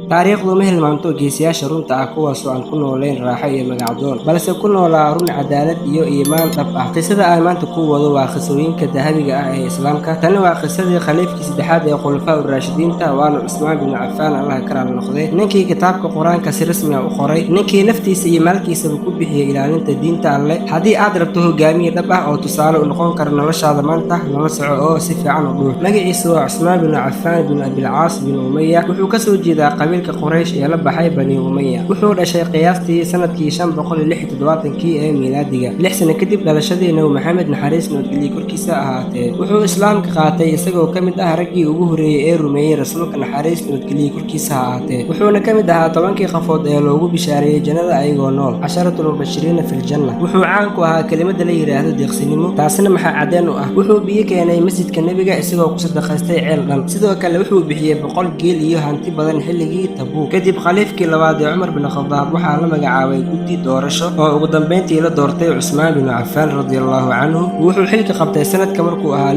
taariikhdu ma hilmaanto geesiyaasha runta ah kuwaasoo aan ku nooleyn raaxo iyo magacdoon balse ku noolaa run cadaalad iyo iimaan dhab ah. qisada aan maanta ku wado waa qisooyinka dahabiga ah ee islaamka. tani waa qisadii khaliifkii saddexaad ee khulafaa ur-raashidiinta waana Cusmaan bin Cafaan Allah ka raali noqday, ninkii kitaabka qur-aanka si rasmi ah u qoray, ninkii naftiisa iyo maalkiisaba ku bixiyay ilaalinta diinta Alle. haddii aad rabto hogaamiye dhab ah oo tusaale u noqon kara noloshaada maanta, nala soco oo si fiican u dhuux. magaciisa waa Cusmaan bin Cafaan bin Abilcaas bin Umayya. wuxuu kasoo jeedaa qabiilka Quraysh ee la baxay Bani Umayya. wuxuu dhashay qiyaastii sanadkii 576 ee miilaadiga, 6 sano kadib dhalashadii Nabi Maxamed naxariis nabadgelyo korkiisa ahaatee. wuxuu islaamka qaatay isagoo ka mid ah raggii ugu horeeyay ee rumeeyay rasuulka naxariis nabadgelyo korkiisa ahaatee. wuxuuna ka mid ahaa 10 qofood ee loogu bishaareeyay jannada ayagoo nool, 10 mubashiriina fil janna. wuxuu caan ku ahaa kelimada la yiraahdo deeqsinimo, taasina maxaa cadeen u ah. wuxuu biyo keenay masjidka nabiga isagoo ku sadaqaystay ceel dhan. sidoo kale wuxuu bixiyay 100 geel iyo hanti badan xilligii Tabuuk. kadib khaliifkii labaad ee Cumar bin Khadaab waxaa la magacaabay guddi doorasho oo ugu dambeyntii la doortay Cusmaan bin Cafaan radiyallahu canhu. wuxuu xilka qabtay sanadka markuu ahaa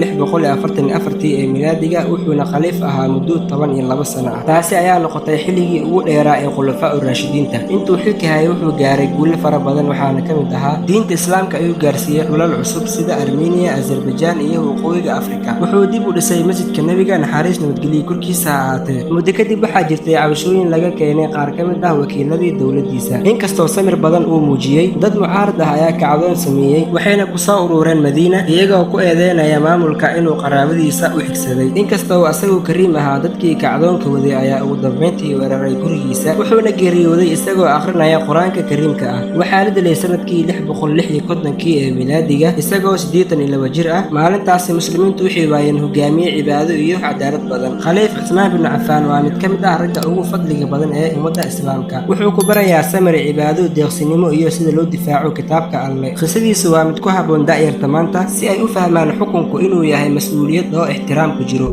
644 ee miilaadiga, wuxuuna khaliif ahaa muddo 12 sano ah. taasi ayaa noqotay xilligii ugu dheeraa ee khulafaa ur-raashidiinta. intuu xilka hayay wuxuu gaaray guulo fara badan, waxaana ka mid ahaa diinta islaamka ayuu gaarsiiyey dhulal cusub sida Armenia, Azerbaijan iyo waqooyiga Afrika. wuxuu dib u dhisay masjidka nabiga naxariis nabadgelyo korkiisa ahaatee. muddo kadib waxaa jirtay cabashooyin laga keenay qaar ka mid ah wakiiladii dowladdiisa. inkastoo samir badan uu muujiyey, dad mucaarad ah ayaa kacdoon sameeyey, waxayna ku soo urureen Madiina iyagoo ku eedeynaya maamulka inuu qaraabadiisa u xigsaday. inkastoo asagoo kariim ahaa, dadkii kacdoonka waday ayaa ugu dambeyntii weeraray gurigiisa, wuxuuna geeriyooday isagoo akhrinaya qur-aanka kariimka ah. waxaa la dilay sanadkii 656 ee miilaadiga isagoo 82 jir ah. maalintaasi muslimiintu waxay waayeen hogaamiye cibaado iyo cadaalad badan. khaliif Cusmaan bin Cafaan waa mid ka mid ah ragga ugu fadliga badan ee ummadda islaamka. wuxuu ku barayaa samir, cibaado, deeqsinimo iyo sida loo difaaco kitaabka Alle. qisadiisu waa mid ku habboon da'yarta maanta si ay u fahmaan xukunku inuu yahay mas'uuliyad oo ixtiraam ku jiro.